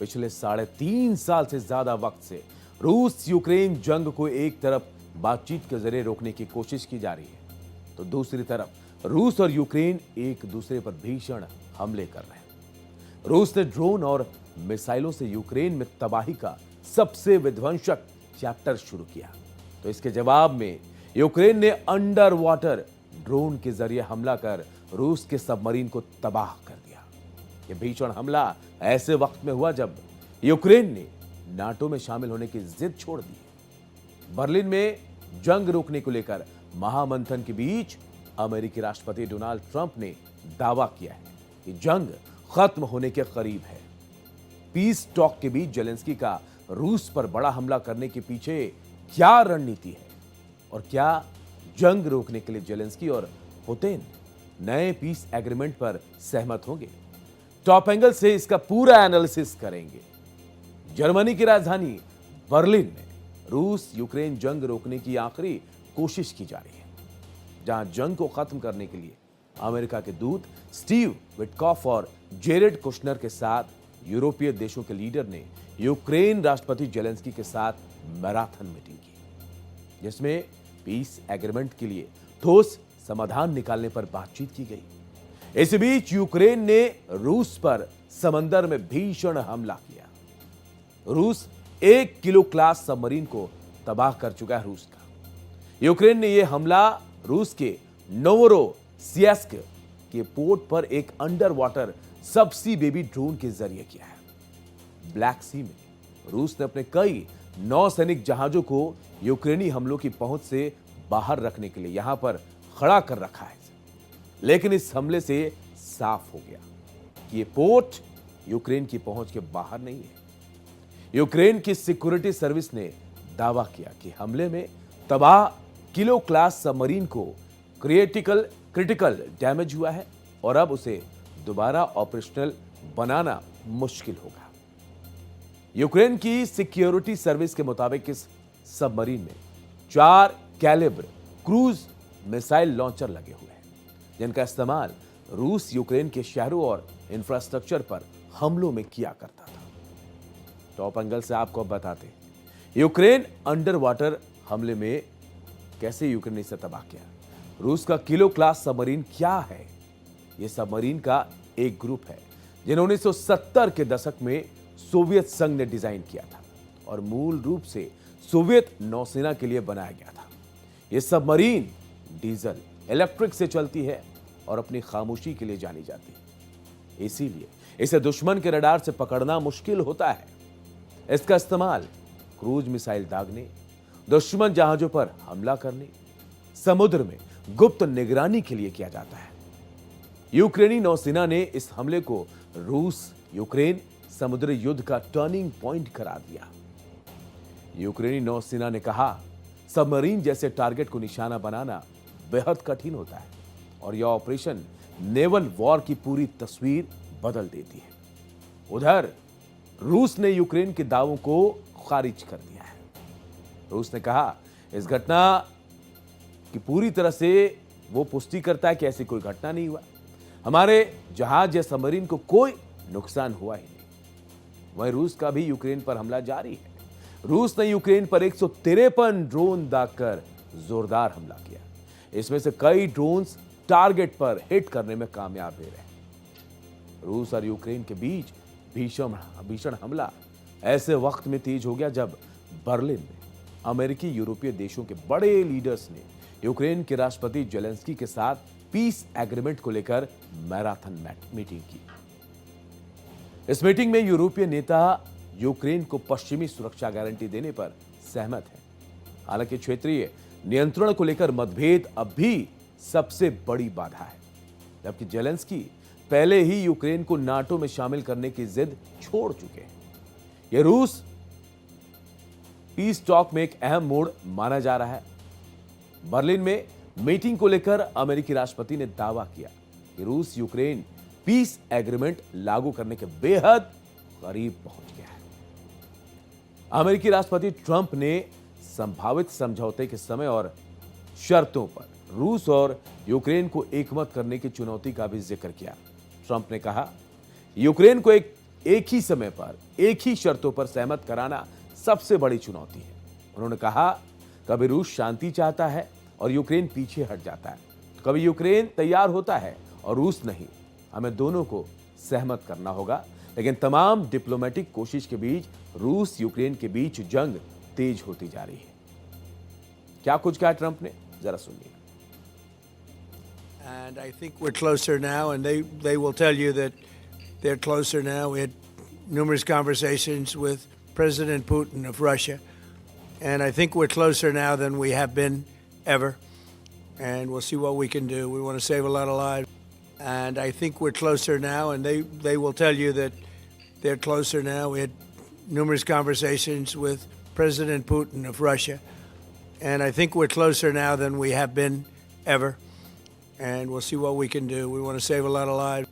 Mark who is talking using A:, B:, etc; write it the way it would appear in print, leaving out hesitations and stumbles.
A: पिछले 3.5 साल से ज्यादा वक्त से रूस यूक्रेन जंग को एक तरफ बातचीत के जरिए रोकने की कोशिश की जा रही है, तो दूसरी तरफ रूस और यूक्रेन एक दूसरे पर भीषण हमले कर रहे हैं। रूस ने ड्रोन और मिसाइलों से यूक्रेन में तबाही का सबसे विध्वंसक चैप्टर शुरू किया, तो इसके जवाब में यूक्रेन ने अंडर वाटर ड्रोन के जरिए हमला कर रूस के सबमरीन को तबाह कर दिया। यह भीषण हमला ऐसे वक्त में हुआ जब यूक्रेन ने नाटो में शामिल होने की जिद छोड़ दी। बर्लिन में जंग रोकने को लेकर महामंथन के बीच अमेरिकी राष्ट्रपति डोनाल्ड ट्रंप ने दावा किया है कि जंग खत्म होने के करीब है। पीस टॉक के बीच जेलेंस्की का रूस पर बड़ा हमला करने के पीछे क्या रणनीति है और क्या जंग रोकने के लिए जेलेंस्की और पुतिन नए पीस एग्रीमेंट पर सहमत होंगे? टॉप एंगल से इसका पूरा एनालिसिस करेंगे। जर्मनी की राजधानी बर्लिन में रूस यूक्रेन जंग रोकने की आखिरी कोशिश की जा रही है, जहां जंग को खत्म करने के लिए अमेरिका के दूत स्टीव विटकॉफ और जेरेड कुशनर के साथ यूरोपीय देशों के लीडर ने यूक्रेन राष्ट्रपति जेलेंस्की के साथ मैराथन मीटिंग की, जिसमें पीस एग्रीमेंट के लिए ठोस समाधान निकालने पर बातचीत की गई। इस बीच यूक्रेन ने रूस पर समंदर में भीषण हमला किया। रूस 1 किलो क्लास सबमरीन को तबाह कर चुका है रूस का। यूक्रेन ने यह हमला रूस के नोवोरोसिस्क के पोर्ट पर एक अंडर वाटर सबसी बेबी ड्रोन के जरिए किया है। ब्लैक सी में रूस ने अपने कई नौसैनिक जहाजों को यूक्रेनी हमलों की पहुंच से बाहर रखने के लिए यहां पर खड़ा कर रखा है, लेकिन इस हमले से साफ हो गया कि यह पोर्ट यूक्रेन की पहुंच के बाहर नहीं है। यूक्रेन की सिक्योरिटी सर्विस ने दावा किया कि हमले में तबाह किलो क्लास सबमरीन को क्रिटिकल डैमेज हुआ है और अब उसे दोबारा ऑपरेशनल बनाना मुश्किल होगा। यूक्रेन की सिक्योरिटी सर्विस के मुताबिक इस सबमरीन में 4 कैलिबर क्रूज मिसाइल लॉन्चर लगे हुए हैं, जिनका इस्तेमाल रूस यूक्रेन के शहरों और इंफ्रास्ट्रक्चर पर हमलों में किया करता था। टॉप एंगल से आपको बताते हैं यूक्रेन अंडर वाटर हमले में कैसे यूक्रेन ने इसे तबाह किया। रूस का किलो क्लास सबमरीन क्या है? यह सबमरीन का एक ग्रुप है जिन्हें 1970 के दशक में सोवियत संघ ने डिजाइन किया था और मूल रूप से सोवियत नौसेना के लिए बनाया गया था। यह सबमरीन डीजल इलेक्ट्रिक से चलती है और अपनी खामोशी के लिए जानी जाती है, इसीलिए इसे दुश्मन के रडार से पकड़ना मुश्किल होता है। इसका इस्तेमाल क्रूज मिसाइल दागने, दुश्मन जहाजों पर हमला करने, समुद्र में गुप्त निगरानी के लिए किया जाता है। यूक्रेनी नौसेना ने इस हमले को रूस यूक्रेन समुद्री युद्ध का टर्निंग पॉइंट करार दिया। यूक्रेनी नौसेना ने कहा, सबमरीन जैसे टारगेट को निशाना बनाना बेहद कठिन होता है और यह ऑपरेशन नेवल वॉर की पूरी तस्वीर बदल देती है। उधर रूस ने यूक्रेन के दावों को खारिज कर दिया है। रूस ने कहा, इस घटना की पूरी तरह से वो पुष्टि करता है कि ऐसी कोई घटना नहीं हुआ, हमारे जहाज या सबमरीन को कोई नुकसान हुआ ही नहीं। वहीं रूस का भी यूक्रेन पर हमला जारी है। रूस ने यूक्रेन पर 153 ड्रोन दागकर जोरदार हमला किया। इसमें से कई ड्रोन्स टारगेट पर हिट करने में कामयाब हुए रहे। रूस और यूक्रेन के बीच भीषण हमला ऐसे वक्त में तेज हो गया जब बर्लिन में अमेरिकी यूरोपीय देशों के बड़े लीडर्स ने यूक्रेन के राष्ट्रपति जेलेंस्की के साथ पीस एग्रीमेंट को लेकर मैराथन मीटिंग की। इस मीटिंग में यूरोपीय नेता यूक्रेन को पश्चिमी सुरक्षा गारंटी देने पर सहमत हैं। हालांकि क्षेत्रीय नियंत्रण को लेकर मतभेद अब भी सबसे बड़ी बाधा है, जबकि जेलेंस्की पहले ही यूक्रेन को नाटो में शामिल करने की जिद छोड़ चुके हैं। यह रूस पीस टॉक में एक अहम मोड़ माना जा रहा है। बर्लिन में मीटिंग को लेकर अमेरिकी राष्ट्रपति ने दावा किया कि रूस यूक्रेन पीस एग्रीमेंट लागू करने के बेहद करीब पहुंच गया है। अमेरिकी राष्ट्रपति ट्रंप ने संभावित समझौते के समय और शर्तों पर रूस और यूक्रेन को एकमत करने की चुनौती का भी जिक्र किया। ट्रंप ने कहा, यूक्रेन को एक एक ही समय पर एक ही शर्तों पर सहमत कराना सबसे बड़ी चुनौती है। उन्होंने कहा, कभी रूस शांति चाहता है और यूक्रेन पीछे हट जाता है, कभी यूक्रेन तैयार होता है और रूस नहीं। हमें दोनों को सहमत करना होगा, लेकिन तमाम डिप्लोमेटिक कोशिश के बीच रूस यूक्रेन के बीच जंग तेज होती जा रही है। क्या कुछ कहा ट्रंप ने, जरा सुनिए।
B: And I think we're closer now, and they will tell you that they're closer now. We had numerous conversations with President Putin of Russia, and I think we're closer now than we have been ever. And we'll see what we can do. We want to save a lot of lives, and I think we're closer now, and they will tell you that they're closer now. We had numerous conversations with President Putin of Russia, and I think we're closer now than we have been ever. And we'll see what we can do. We want to save a lot of lives.